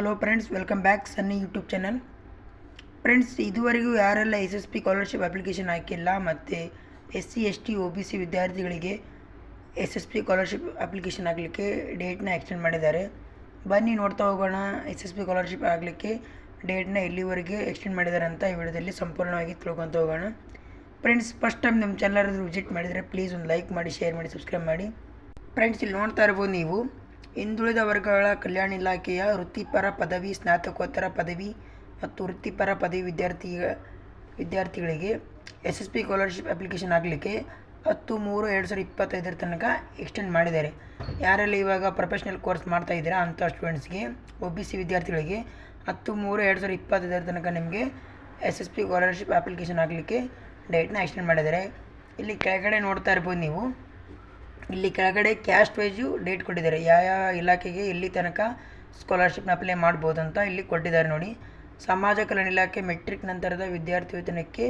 Hello friends, welcome back ಸನ್ನಿ YouTube channel. Friends, ಇದುವರೆಗೂ ಯಾರೆಲ್ಲ SSP scholarship application ಹಾಕಿಲ್ಲ ಮತ್ತು SC ST OBC ವಿದ್ಯಾರ್ಥಿಗಳಿಗೆ SSP ಸ್ಕಾಲರ್ಶಿಪ್ ಅಪ್ಲಿಕೇಶನ್ ಹಾಕಲಿಕ್ಕೆ ಡೇಟ್ನ ಎಕ್ಸ್ಟೆಂಡ್ ಮಾಡಿದ್ದಾರೆ. ಬನ್ನಿ ನೋಡ್ತಾ ಹೋಗೋಣ SSP ಸ್ಕಾಲರ್ಶಿಪ್ ಆಗಲಿಕ್ಕೆ ಡೇಟ್ನ ಎಲ್ಲಿವರೆಗೆ ಎಕ್ಸ್ಟೆಂಡ್ ಮಾಡಿದ್ದಾರೆ ಅಂತ ಈ ವಿಡಿಯೋದಲ್ಲಿ ಸಂಪೂರ್ಣವಾಗಿ ತಿಳ್ಕೊತ ಹೋಗೋಣ. ಫ್ರೆಂಡ್ಸ್, ಫಸ್ಟ್ ಟೈಮ್ ನಮ್ಮ ಚಾನಲ್ ವಿಸಿಟ್ ಮಾಡಿದರೆ ಪ್ಲೀಸ್ ಒಂದು ಲೈಕ್ ಮಾಡಿ, ಶೇರ್ ಮಾಡಿ, ಸಬ್ಸ್ಕ್ರೈಬ್ ಮಾಡಿ. ಫ್ರೆಂಡ್ಸ್, ಇಲ್ಲಿ ನೋಡ್ತಾ ಇರ್ಬೋದು ನೀವು ಹಿಂದುಳಿದ ವರ್ಗಗಳ ಕಲ್ಯಾಣ ಇಲಾಖೆಯ ವೃತ್ತಿಪರ ಪದವಿ, ಸ್ನಾತಕೋತ್ತರ ಪದವಿ ಮತ್ತು ವೃತ್ತಿಪರ ಪದವಿ ವಿದ್ಯಾರ್ಥಿಗಳಿಗೆ SSP ಸ್ಕಾಲರ್ಶಿಪ್ ಅಪ್ಲಿಕೇಶನ್ ಆಗಲಿಕ್ಕೆ 10/3/2025 ತನಕ ಎಕ್ಸ್ಟೆಂಡ್ ಮಾಡಿದ್ದಾರೆ. ಯಾರೆಲ್ಲ ಇವಾಗ ಪ್ರೊಫೆಷ್ನಲ್ ಕೋರ್ಸ್ ಮಾಡ್ತಾ ಇದ್ದೀರಾ ಅಂಥ ಸ್ಟೂಡೆಂಟ್ಸ್ಗೆ, OBC ವಿದ್ಯಾರ್ಥಿಗಳಿಗೆ 10/3/2025 ತನಕ ನಿಮಗೆ SSP ಸ್ಕಾಲರ್ಶಿಪ್ ಅಪ್ಲಿಕೇಶನ್ ಆಗಲಿಕ್ಕೆ ಡೇಟ್ನ ಎಕ್ಸ್ಟೆಂಡ್ ಮಾಡಿದ್ದಾರೆ. ಇಲ್ಲಿ ಕೆಳಗಡೆ ನೋಡ್ತಾ ಇರ್ಬೋದು ನೀವು, ಇಲ್ಲಿ ಕೆಳಗಡೆ ಕ್ಯಾಸ್ಟ್ ವೈಸು ಡೇಟ್ ಕೊಟ್ಟಿದ್ದಾರೆ. ಯಾವ ಇಲಾಖೆಗೆ ಎಲ್ಲಿ ತನಕ ಸ್ಕಾಲರ್ಶಿಪ್ನ ಅಪ್ಲೈ ಮಾಡ್ಬೋದು ಅಂತ ಇಲ್ಲಿ ಕೊಟ್ಟಿದ್ದಾರೆ ನೋಡಿ. ಸಮಾಜ ಕಲ್ಯಾಣ ಇಲಾಖೆ ಮೆಟ್ರಿಕ್ ನಂತರದ ವಿದ್ಯಾರ್ಥಿ ವೇತನಕ್ಕೆ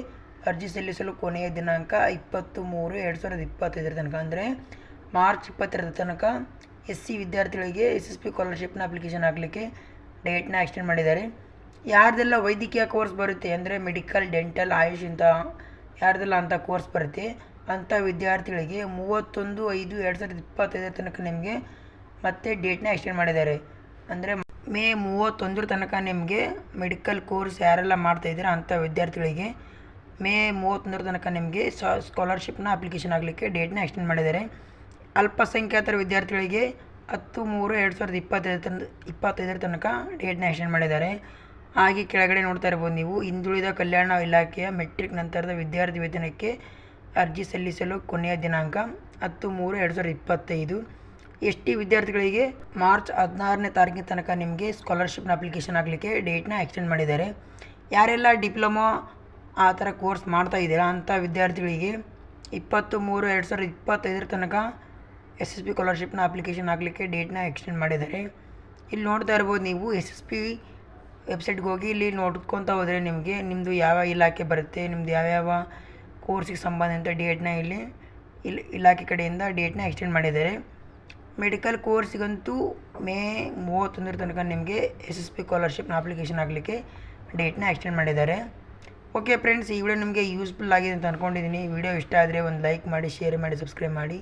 ಅರ್ಜಿ ಸಲ್ಲಿಸಲು ಕೊನೆಯ ದಿನಾಂಕ 20/3/2025 ತನಕ, ಅಂದರೆ ಮಾರ್ಚ್ 22 ತನಕ SC ವಿದ್ಯಾರ್ಥಿಗಳಿಗೆ SSP ಸ್ಕಾಲರ್ಶಿಪ್ನ ಅಪ್ಲಿಕೇಶನ್ ಹಾಕಲಿಕ್ಕೆ ಡೇಟ್ನ ಎಕ್ಸ್ಟೆಂಡ್ ಮಾಡಿದ್ದಾರೆ. ಯಾರ್ದೆಲ್ಲ ವೈದ್ಯಕೀಯ ಕೋರ್ಸ್ ಬರುತ್ತೆ, ಅಂದರೆ ಮೆಡಿಕಲ್, ಡೆಂಟಲ್, ಆಯುಷ್ ಇಂಥ ಯಾರ್ದೆಲ್ಲ ಅಂಥ ಕೋರ್ಸ್ ಬರುತ್ತೆ ಅಂಥ ವಿದ್ಯಾರ್ಥಿಗಳಿಗೆ 31/5/2025 ತನಕ ನಿಮಗೆ ಮತ್ತೆ ಡೇಟ್ನ ಎಕ್ಸ್ಟೆಂಡ್ ಮಾಡಿದ್ದಾರೆ. ಅಂದರೆ ಮೇ 31 ತನಕ ನಿಮಗೆ ಮೆಡಿಕಲ್ ಕೋರ್ಸ್ ಯಾರೆಲ್ಲ ಮಾಡ್ತಾಯಿದ್ದೀರಾ ಅಂಥ ವಿದ್ಯಾರ್ಥಿಗಳಿಗೆ ಮೇ 31 ತನಕ ನಿಮಗೆ ಸ್ಕಾಲರ್ಶಿಪ್ನ ಅಪ್ಲಿಕೇಶನ್ ಆಗಲಿಕ್ಕೆ ಡೇಟ್ನ ಎಕ್ಸ್ಟೆಂಡ್ ಮಾಡಿದ್ದಾರೆ. ಅಲ್ಪಸಂಖ್ಯಾತರ ವಿದ್ಯಾರ್ಥಿಗಳಿಗೆ 10/3/2025 ತನಕ ಡೇಟ್ನ ಎಕ್ಸ್ಟೆಂಡ್ ಮಾಡಿದ್ದಾರೆ. ಹಾಗೆ ಕೆಳಗಡೆ ನೋಡ್ತಾ ಇರ್ಬೋದು ನೀವು, ಹಿಂದುಳಿದ ಕಲ್ಯಾಣ ಇಲಾಖೆಯ ಮೆಟ್ರಿಕ್ ನಂತರದ ವಿದ್ಯಾರ್ಥಿ ವೇತನಕ್ಕೆ ಅರ್ಜಿ ಸಲ್ಲಿಸಲು ಕೊನೆಯ ದಿನಾಂಕ 10/3/2025. ST ವಿದ್ಯಾರ್ಥಿಗಳಿಗೆ ಮಾರ್ಚ್ 16ನೇ ತಾರೀಕಿನ ತನಕ ನಿಮಗೆ ಸ್ಕಾಲರ್ಶಿಪ್ನ ಅಪ್ಲಿಕೇಶನ್ ಆಗಲಿಕ್ಕೆ ಡೇಟ್ನ ಎಕ್ಸ್ಟೆಂಡ್ ಮಾಡಿದ್ದಾರೆ. ಯಾರೆಲ್ಲ ಡಿಪ್ಲೊಮಾ ಆ ಥರ ಕೋರ್ಸ್ ಮಾಡ್ತಾ ಇದ್ದೀರಾ ಅಂಥ ವಿದ್ಯಾರ್ಥಿಗಳಿಗೆ 20/3/2025 ತನಕ SSP ಸ್ಕಾಲರ್ಶಿಪ್ನ ಅಪ್ಲಿಕೇಶನ್ ಆಗಲಿಕ್ಕೆ ಡೇಟ್ನ ಎಕ್ಸ್ಟೆಂಡ್ ಮಾಡಿದ್ದಾರೆ. ಇಲ್ಲಿ ನೋಡ್ತಾ ಇರ್ಬೋದು ನೀವು, SSP ವೆಬ್ಸೈಟ್ಗೆ ಹೋಗಿ ಇಲ್ಲಿ ನೋಡ್ಕೊತ ಹೋದರೆ ನಿಮಗೆ ನಿಮ್ಮದು ಯಾವ ಇಲಾಖೆ ಬರುತ್ತೆ, ನಿಮ್ಮದು ಯಾವ್ಯಾವ ಕೋರ್ಸಿಗೆ ಸಂಬಂಧಿಸಿದ ಡೇಟ್ನ ಇಲ್ಲಿ ಇಲಾಖೆ ಕಡೆಯಿಂದ ಡೇಟ್ನ ಎಕ್ಸ್ಟೆಂಡ್ ಮಾಡಿದ್ದಾರೆ. ಮೆಡಿಕಲ್ ಕೋರ್ಸಿಗಂತೂ ಮೇ 31 ತನಕ ನಿಮಗೆ SSP ಸ್ಕಾಲರ್ಶಿಪ್ನ ಅಪ್ಲಿಕೇಶನ್ ಆಗಲಿಕ್ಕೆ ಡೇಟ್ನ ಎಕ್ಸ್ಟೆಂಡ್ ಮಾಡಿದ್ದಾರೆ. ಓಕೆ ಫ್ರೆಂಡ್ಸ್, ಈ ವಿಡಿಯೋ ನಿಮಗೆ ಯೂಸ್ಫುಲ್ ಆಗಿದೆ ಅಂತ ಅಂದ್ಕೊಂಡಿದ್ದೀನಿ. ವಿಡಿಯೋ ಇಷ್ಟ ಆದರೆ ಒಂದು ಲೈಕ್ ಮಾಡಿ, ಶೇರ್ ಮಾಡಿ, ಸಬ್ಸ್ಕ್ರೈಬ್ ಮಾಡಿ.